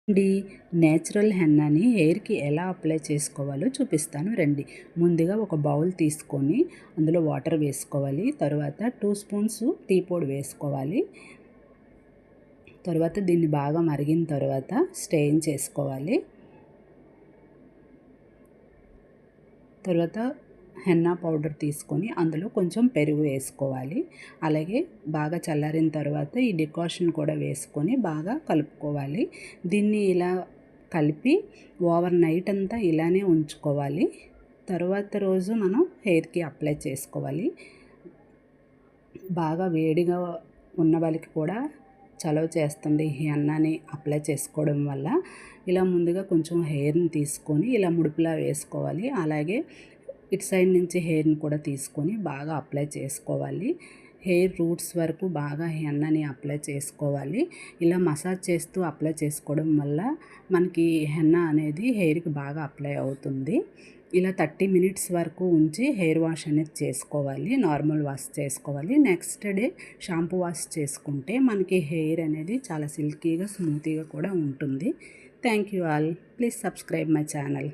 D natural హెన్నాని హెయిర్కి ఎలా apply చేసుకోవాలో చూపిస్తాను రండి. ముందుగా ఒక బౌల్ తీసుకొని అందులో వాటర్ వేసుకోవాలి. తర్వాత 2 స్పూన్స్ టీ పొడి వేసుకోవాలి. తర్వాత దీన్ని బాగా మరిగిన తర్వాత స్ట్రెయిన్ చేసుకోవాలి. తర్వాత హెన్నా పౌడర్ తీసుకొని అందులో కొంచెం పెరుగు వేసుకోవాలి. అలాగే బాగా చల్లారిన తర్వాత ఈ డికాషన్ కూడా వేసుకొని బాగా కలుపుకోవాలి. దీన్ని ఇలా కలిపి ఓవర్ నైట్ అంతా ఇలానే ఉంచుకోవాలి. తర్వాత రోజు మనం హెయిర్కి అప్లై చేసుకోవాలి. బాగా వేడిగా ఉన్న వాళ్ళకి కూడా చలవ చేస్తుంది ఈ హెన్నాని అప్లై చేసుకోవడం వల్ల. ఇలా ముందుగా కొంచెం హెయిర్ని తీసుకొని ఇలా ముడుపులా వేసుకోవాలి. అలాగే ఇటు సైడ్ నుంచి హెయిర్ని కూడా తీసుకొని బాగా అప్లై చేసుకోవాలి. హెయిర్ రూట్స్ వరకు బాగా హెన్నాని అప్లై చేసుకోవాలి. ఇలా మసాజ్ చేస్తూ అప్లై చేసుకోవడం వల్ల మనకి హెన్నా అనేది హెయిర్కి బాగా అప్లై అవుతుంది. ఇలా 30 మినిట్స్ వరకు ఉంచి హెయిర్ వాష్ అనేది చేసుకోవాలి. నార్మల్ వాష్ చేసుకోవాలి. నెక్స్ట్ డే షాంపూ వాష్ చేసుకుంటే మనకి హెయిర్ అనేది చాలా సిల్కీగా స్మూతీగా కూడా ఉంటుంది. Thank you all. Please subscribe my channel.